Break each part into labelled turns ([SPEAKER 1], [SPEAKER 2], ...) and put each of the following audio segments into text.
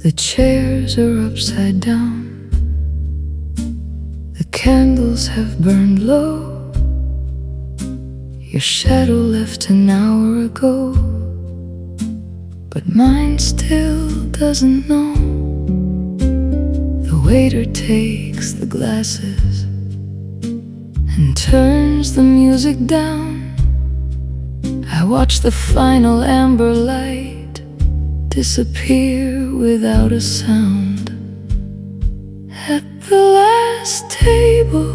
[SPEAKER 1] The chairs are upside down, the candles have burned low. Your shadow left an hour ago, but mine still doesn't know. The waiter takes the glasses and turns the music down. I watch the final amber light disappear without a sound. At the last table,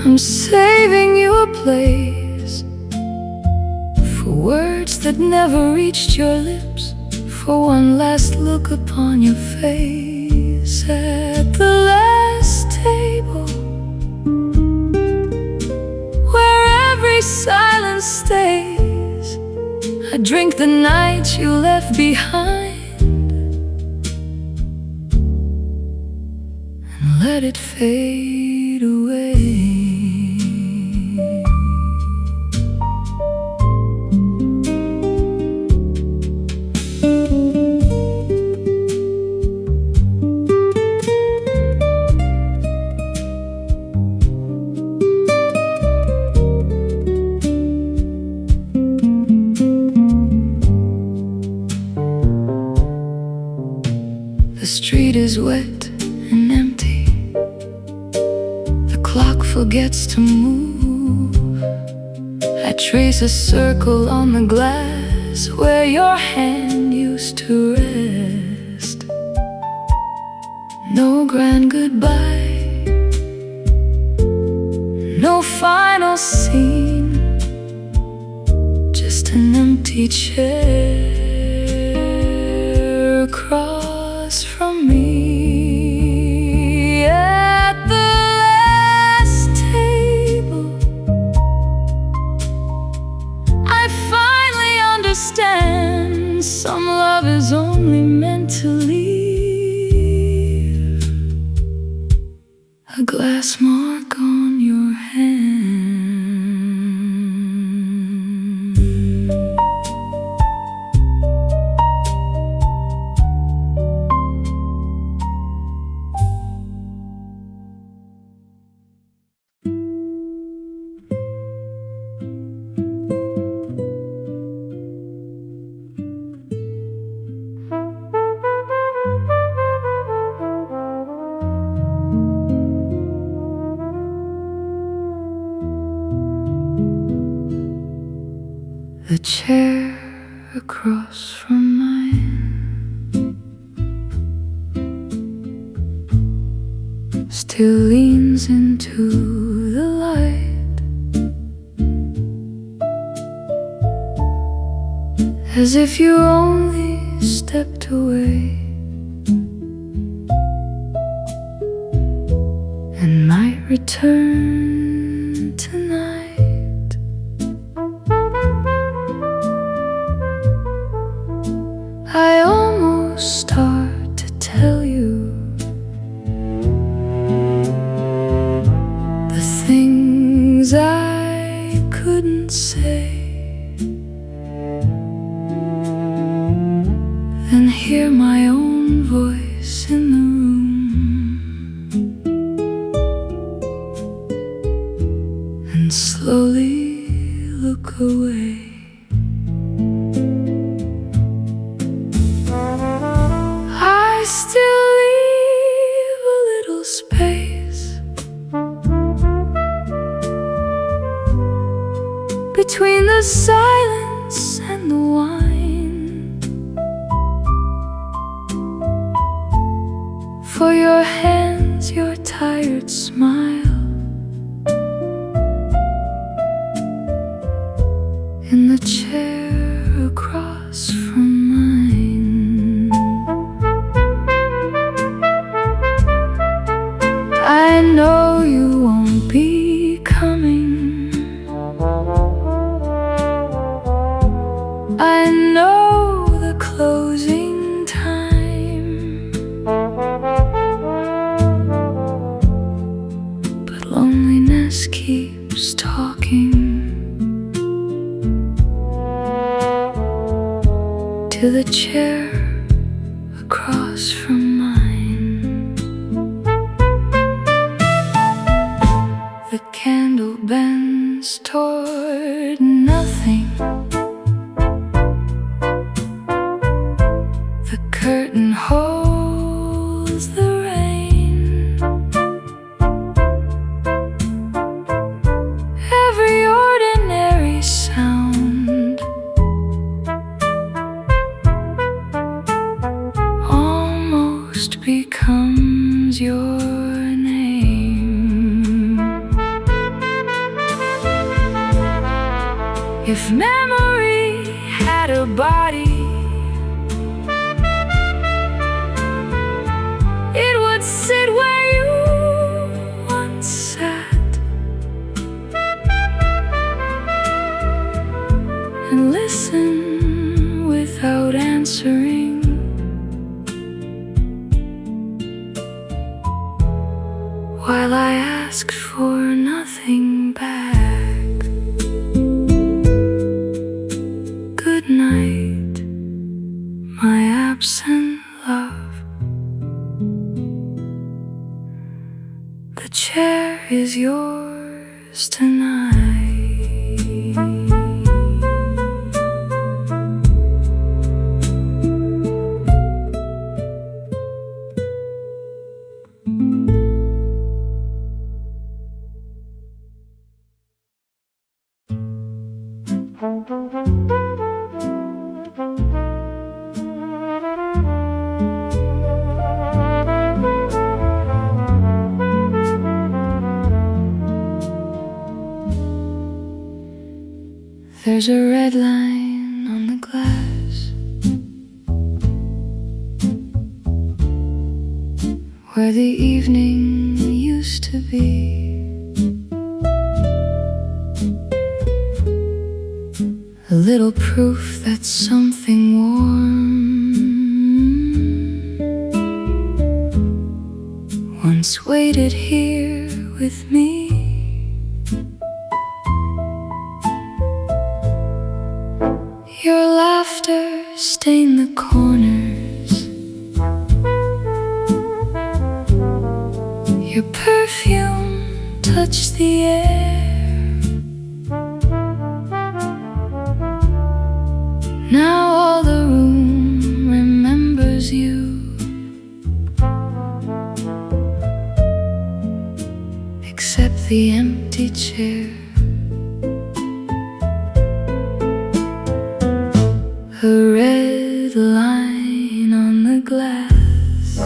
[SPEAKER 1] I'm saving you a place for words that never reached your lips, for one last look upon your face. At the last table, where every silence stays, I drink the night you left behind and let it fade away. The street is wet and empty, the clock forgets to move. I trace a circle on the glass where your hand used to rest. No grand goodbye, no final scene, just an empty chair across from me. At the last table, I finally understand some love is only meant to leave a glass mark on your hand. The chair across from mine still leans into the light, as if you only stepped away and might return tonight. I almost start to tell you the things I couldn't say, then hear my own voice in the room and slowly look away. I still leave a little space between the silence and the wine, for your hands, your tired smile, in the chair across from mine. I know you won't be coming, I know the closing time, but loneliness keeps talking. to the chair across from mine. The candle bends toward nothing. The curtain holds the rain. Every ordinary sound almost becomes your name. If memory had a body, it would sit where you once sat and listen without answering, while I asked for nothing back. Good night, my absent love. The chair is yours tonight. There's a red line on the glass where the evening used to be. A little proof that something warm once waited here with me. Your laughter stained the corners. Your perfume touched the air. Now all the room remembers you, except the empty chair. A red line on the glass,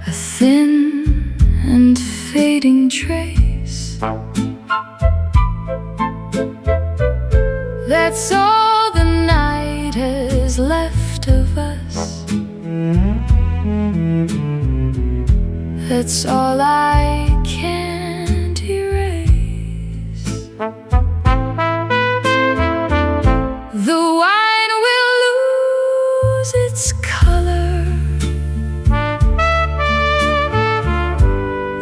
[SPEAKER 1] a thin and fading trace. That's all the night has left of us. That's all I can't erase. The wine will lose its color.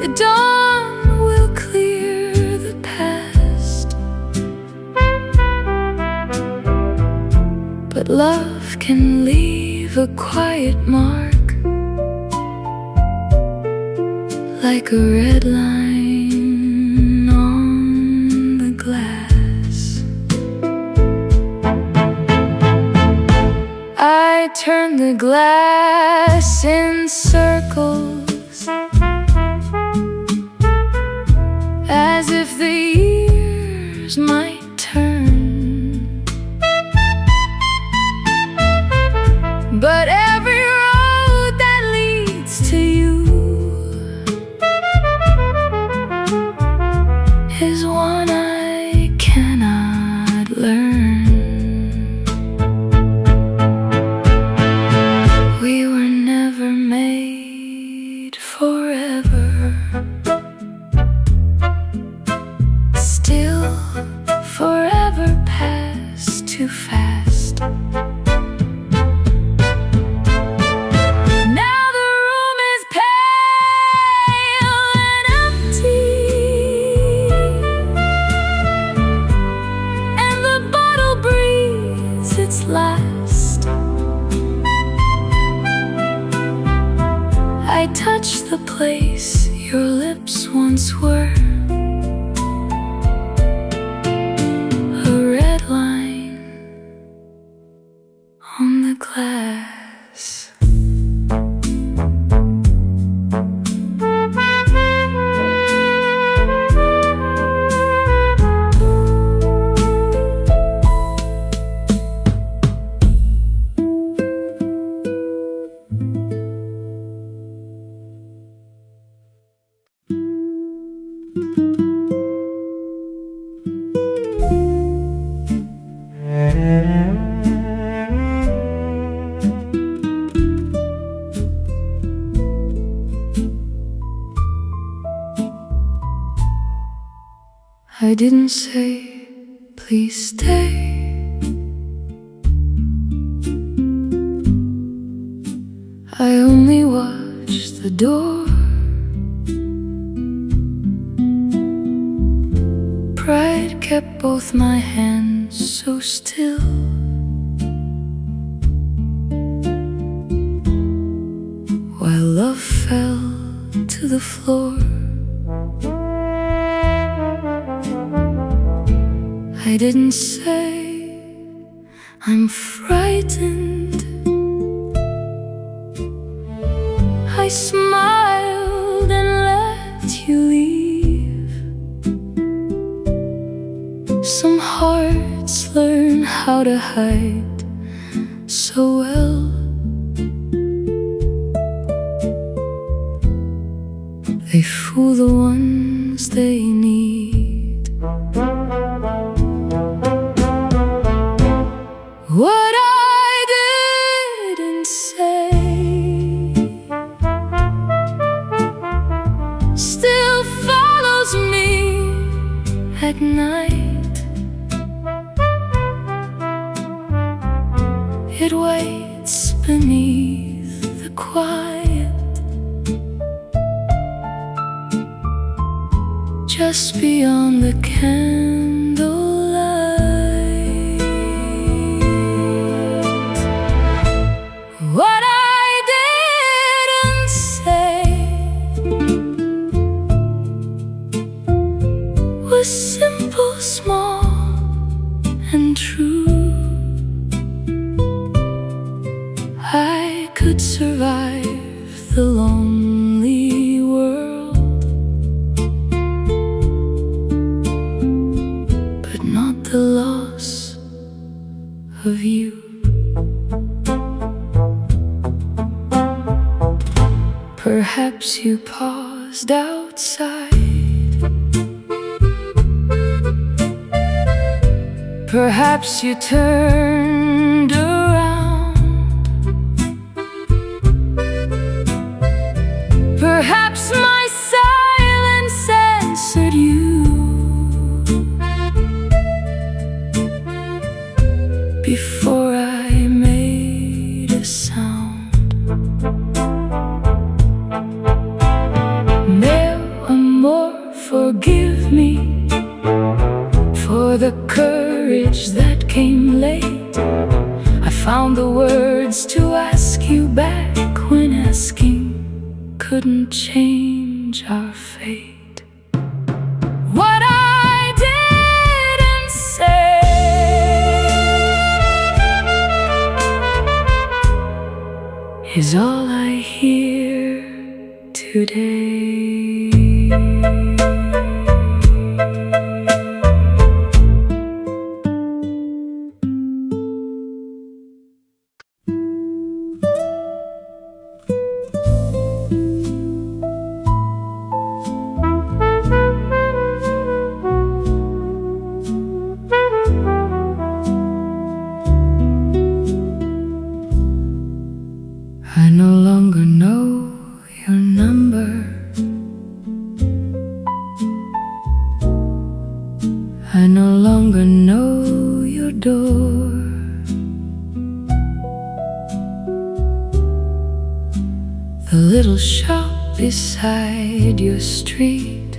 [SPEAKER 1] The dawn will clear the past. But love can leave a quiet mark, like a red line on the glass. I turn the glass in circles, as if the years might turn. But every road that leads to you is one I cannot learn. We were never made forever, still didn't say, please stay. I only watched the door. Pride kept both my hands so still. While love fell to the floor. I didn't say, I'm frightened. I smiled and let you leave. Some hearts learn how to hide so well. They fool the ones they need. What I didn't say still follows me at night. It waits beneath the quiet, just beyond the candlelight. What I didn't say was simple, small, and true. I could survive the lonely world, but not the loss of you. Perhaps you paused outside. Perhaps you turned around. Perhaps my silence answered you before I made a sound. Meu amor, forgive me for the courage that came late. I found the words to ask you back when asking couldn't change our fate. What I didn't say is all I hear today. I no longer know your number. I no longer know your door. The little shop beside your street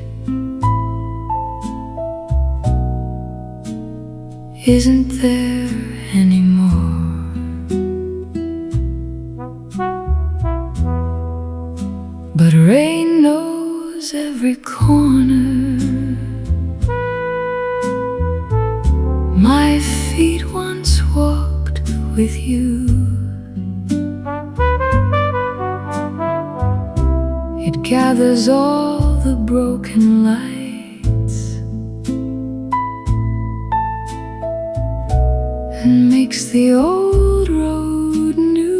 [SPEAKER 1] isn't there anymore. But rain knows every corner. My feet once walked with you. It gathers all the broken lights and makes the old road new.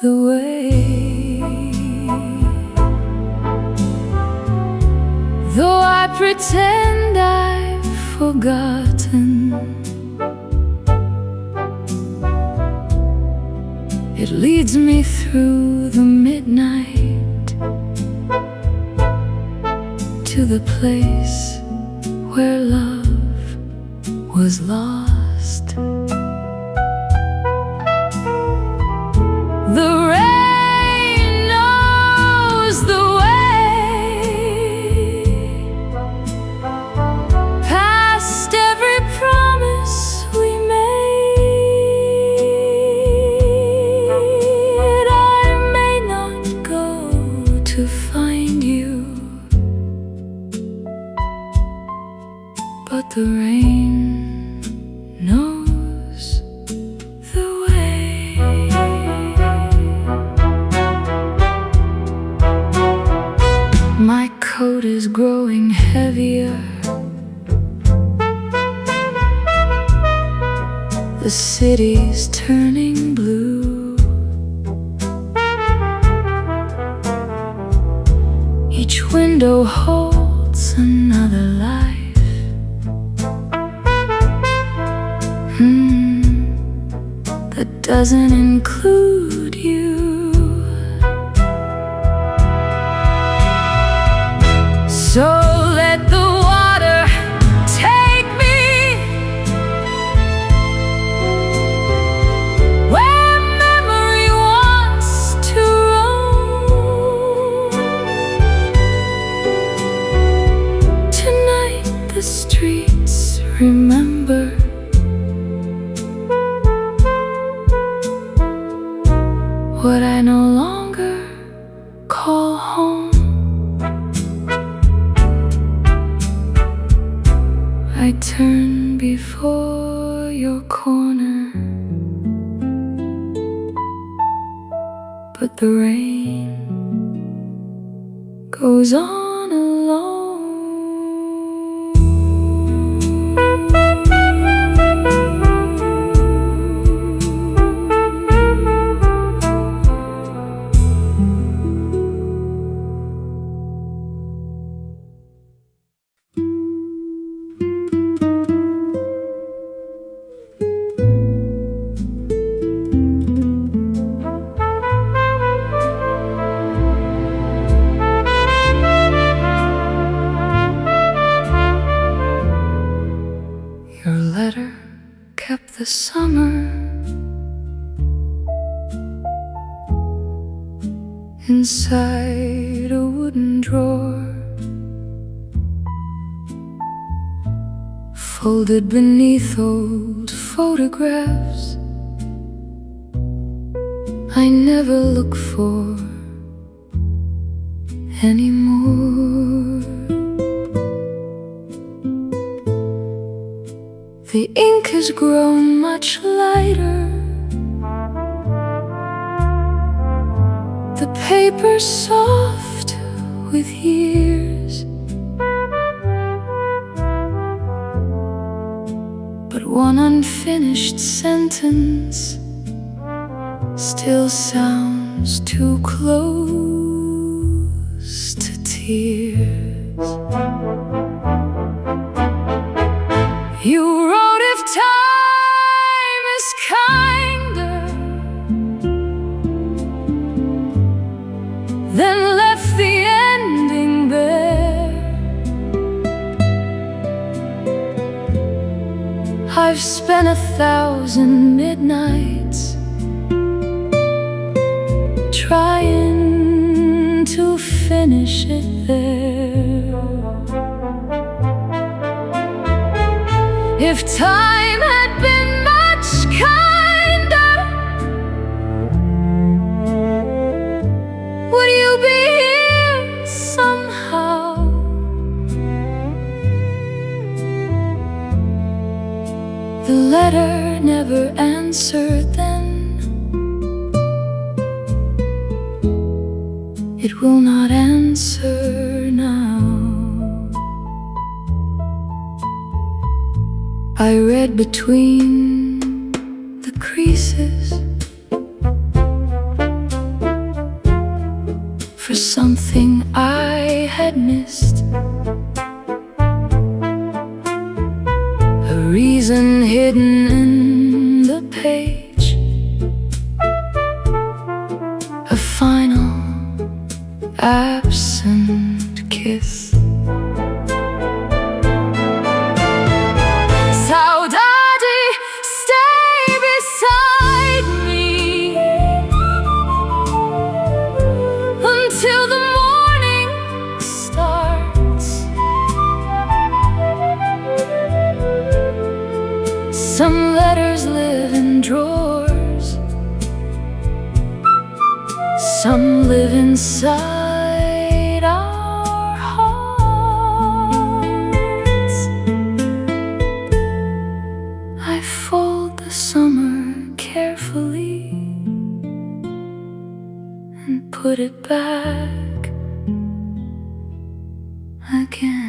[SPEAKER 1] The way, though I pretend I've forgotten, it leads me through the midnight to the place where love was lost. The rain knows the way past every promise we made. I may not go to find you, but the rain knows the way. My coat is growing heavier. The city's turning blue. Each window holds another life. That doesn't include you. So let the water take me where memory wants to roam. Tonight the streets remember what I no longer call home. I turn before your corner, but the rain goes on alone. Your letter kept the summer inside a wooden drawer, folded beneath old photographs I never look for anymore. The ink has grown much lighter, the paper soft with years, but one unfinished sentence still sounds too close to tears. You wrote, if time is kinder, then left the ending there. I've spent 1,000 midnights trying to finish it there. If time had been much kinder, would you be here somehow? The letter never answered then. It will not answer now. I read between the creases for something I had missed, a reason hidden in the page, absent kiss. Saudade, stay beside me until the morning starts. Some letters live in drawers, some live inside our hearts. I fold the summer carefully and put it back again.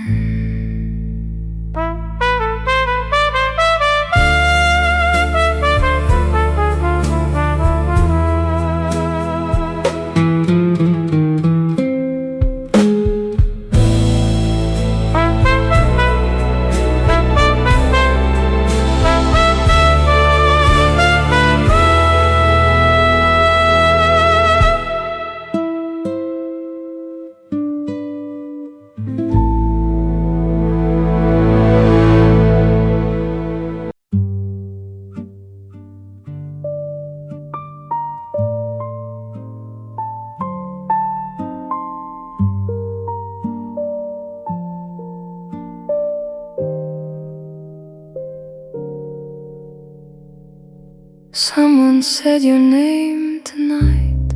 [SPEAKER 1] Someone said your name tonight,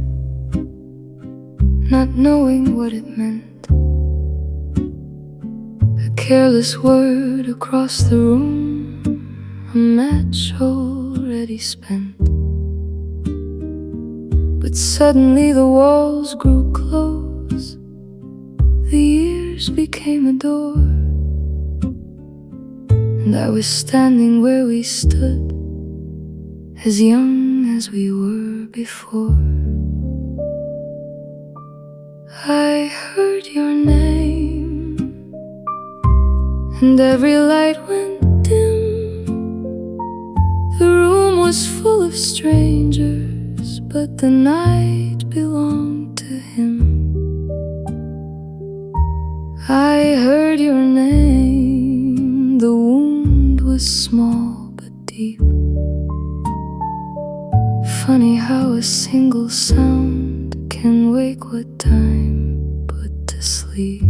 [SPEAKER 1] not knowing what it meant. A careless word across the room, a match already spent. But suddenly the walls grew close, the years became a door, and I was standing where we stood, as young as we were before. I heard your name, and every light went dim. The room was full of strangers, but the night belonged to him. I heard your name, the wound was small but deep. Funny how a single sound can wake what time put to sleep.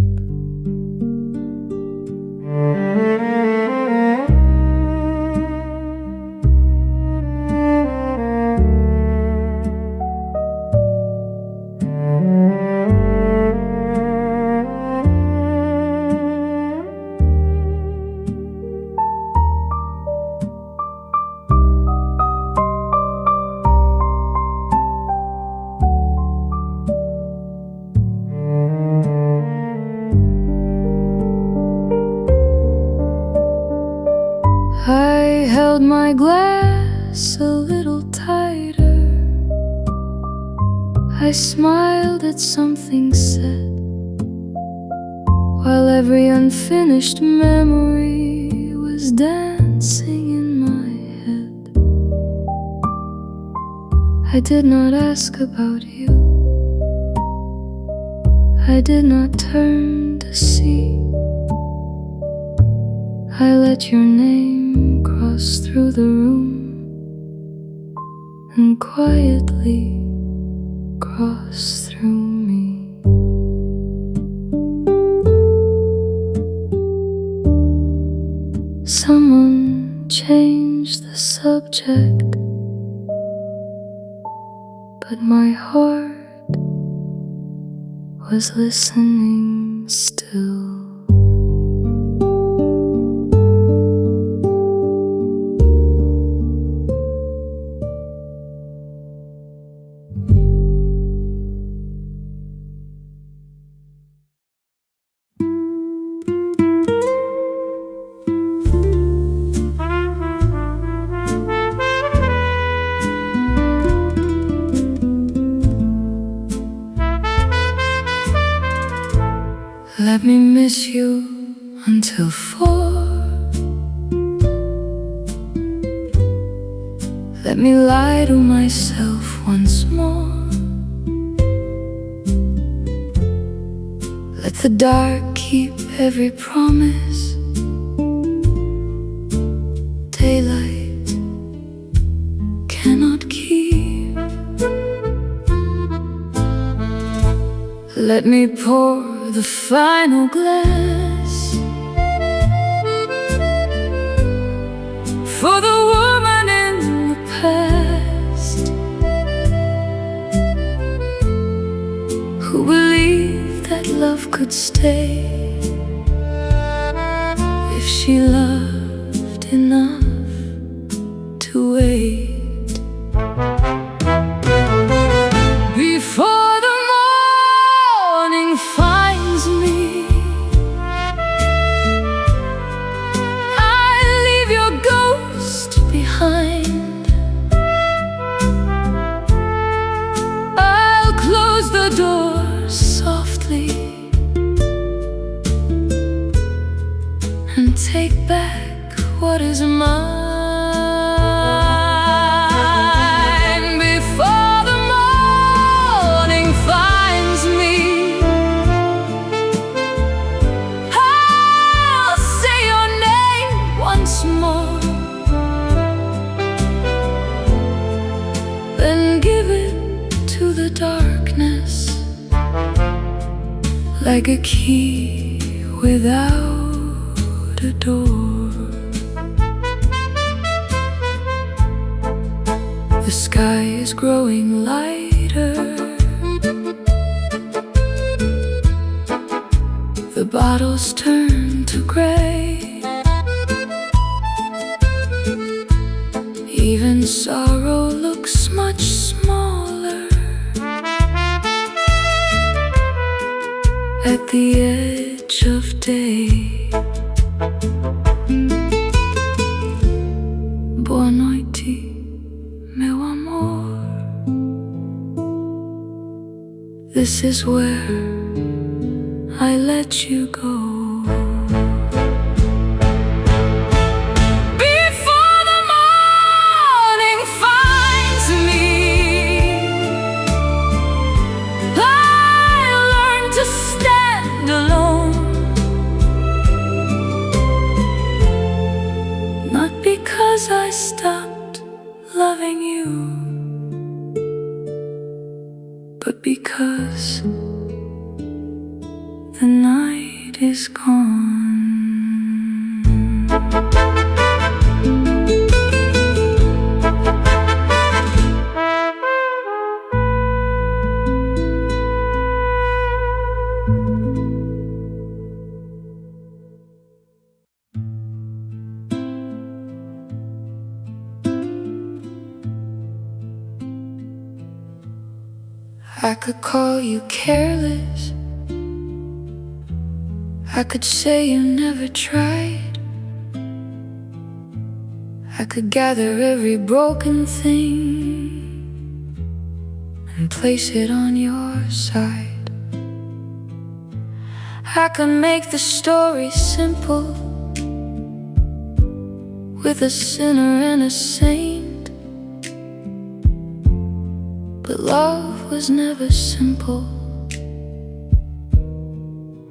[SPEAKER 1] I held my glass a little tighter. I smiled at something said, while every unfinished memory was dancing in my head. I did not ask about you, I did not turn to see. I let your name cross through the room and quietly cross through me. Someone changed the subject, but my heart was listening still. Let me miss you until 4. Let me lie to myself once more. Let the dark keep every promise. Daylight cannot keep. Let me pour the final glass for the woman in the past who believed that love could stay if she loved enough to wait. Before the morning finds me, I leave your ghost behind. I'll close the door softly and take back what is mine. Before the morning finds me, I'll say your name once more, then give it to the darkness like a key without a door. The sky is growing lighter. The bottles turn to gray. Even sorrow looks much smaller at the edge of day. Boa noite, meu amor. This is where I let you go. Before the morning finds me, I learn to stand alone. Not because I stopped loving you, but because the night is gone. I could call you careless. I could say you never tried. I could gather every broken thing and place it on your side. I could make the story simple, with a sinner and a saint. But love was never simple,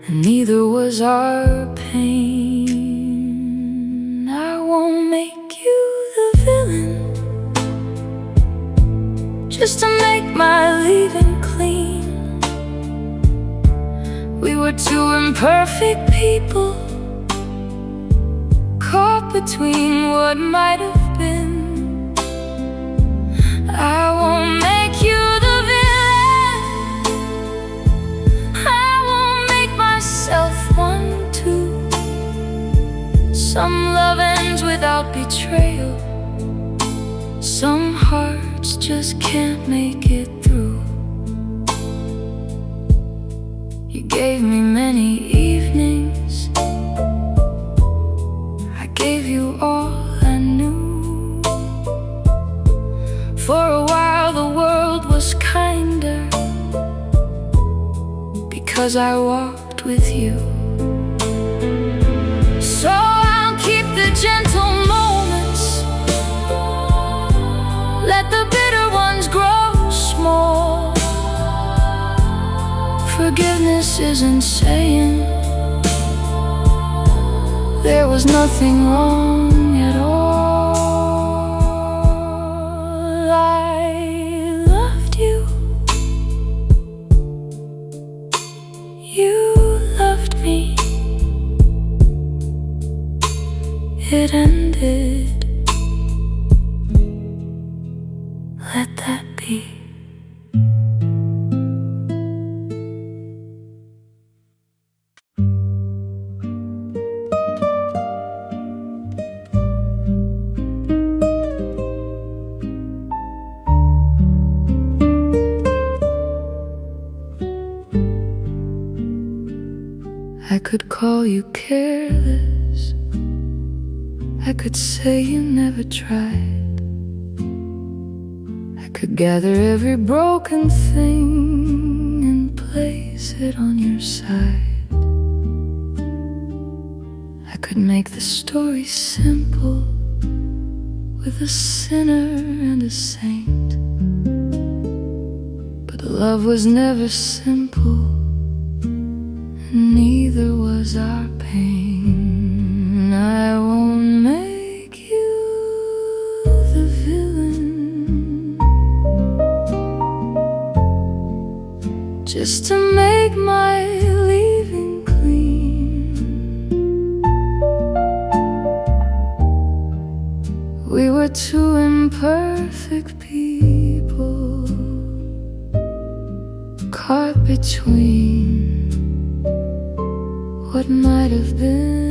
[SPEAKER 1] and neither was our pain. I won't make you the villain just to make my leaving clean. We were two imperfect people, caught between what might have been. I won't make you the villain. I won't make myself one too. Some love ends without betrayal. Some hearts just can't make it through. You gave me many evenings. I gave you all I knew. For a while the world was kinder, because I walked with you. So I'll keep the gentle moments, let the bitter ones grow small. Forgiveness isn't saying there was nothing wrong at all. I loved you, you loved me. It ended. Let that be. I could call you careless, I could say you never tried, I could gather every broken thing and place it on your side. I could make the story simple with a sinner and a saint, but love was never simple, neither was our pain. I won't make you the villain just to make my leaving clean. We were two imperfect people caught between what might have been.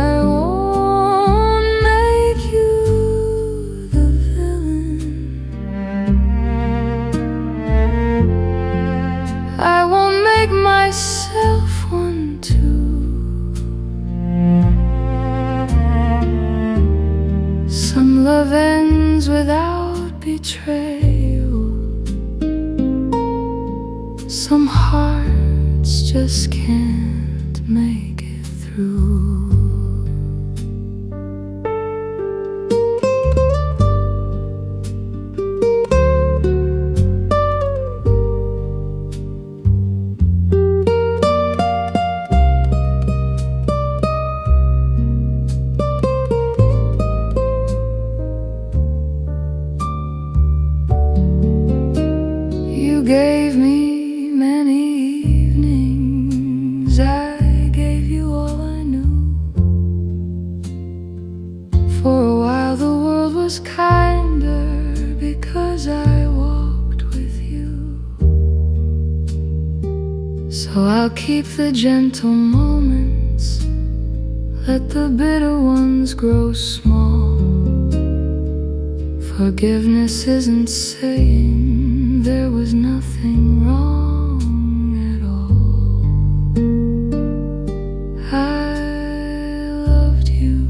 [SPEAKER 1] I won't make you the villain, I won't make myself one too. Some love ends without betrayal, some hearts just can't make it through. You gave me many evenings, I gave you all I knew. For a while the world was kinder because I walked with you. So I'll keep the gentle moments, let the bitter ones grow small. Forgiveness isn't saying there was nothing wrong at all. I loved you,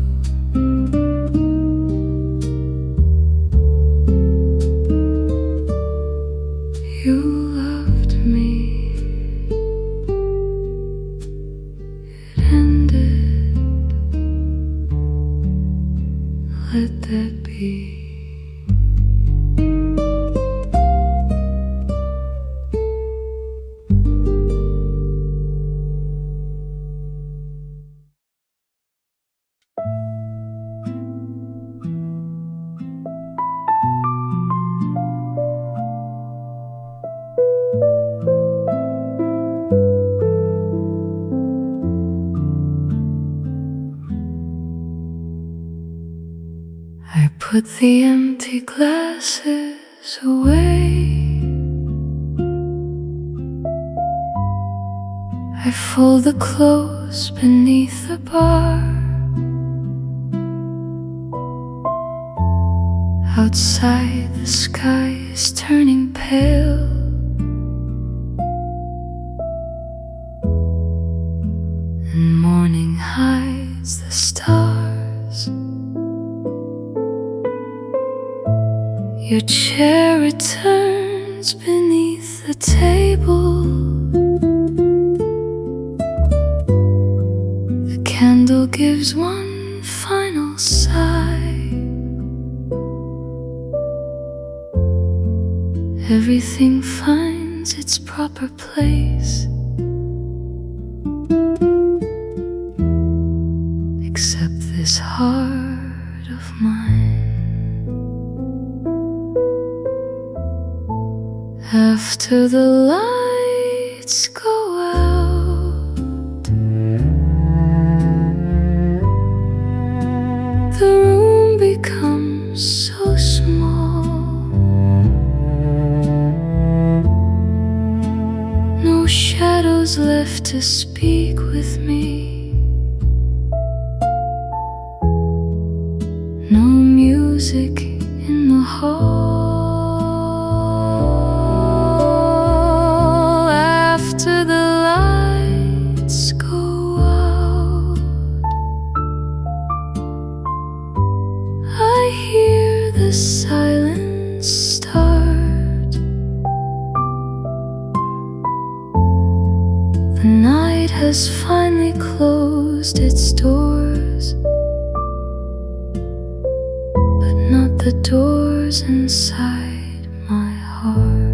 [SPEAKER 1] you loved me. It ended. Let that be. I put the empty glasses away, I fold the clothes beneath the bar. Outside the sky is turning pale, and morning hides the stars. Your chair returns beneath the table, the candle gives one final sigh, everything finds its proper place, except this heart of mine. After the lights go out, the room becomes so small. No shadows left to speak with me, no music in the hall. After the lights go out, I hear the silence start. The night has finally closed its doors, but not the doors inside my heart.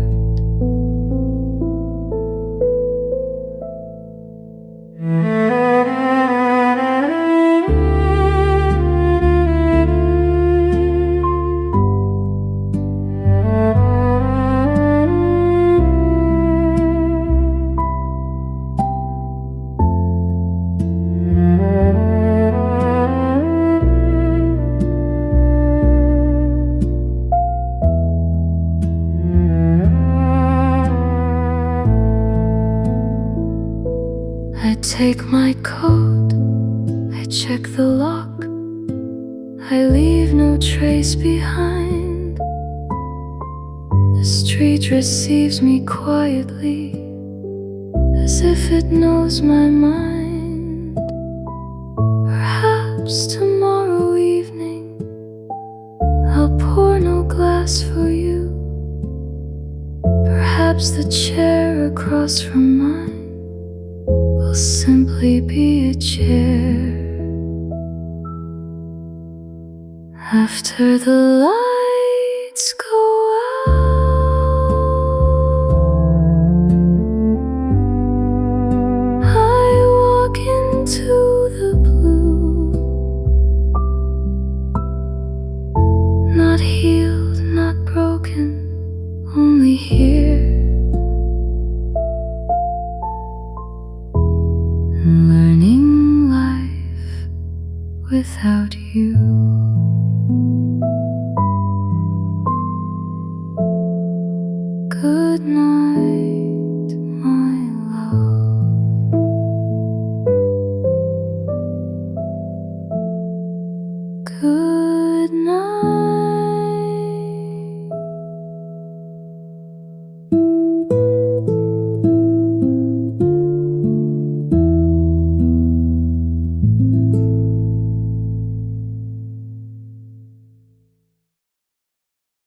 [SPEAKER 1] I take my coat, I check the lock, I leave no trace behind. The street receives me quietly, as if it knows my mind. Perhaps tomorrow evening I'll pour no glass for you. Perhaps the chair across from mine will simply be a chair. After the light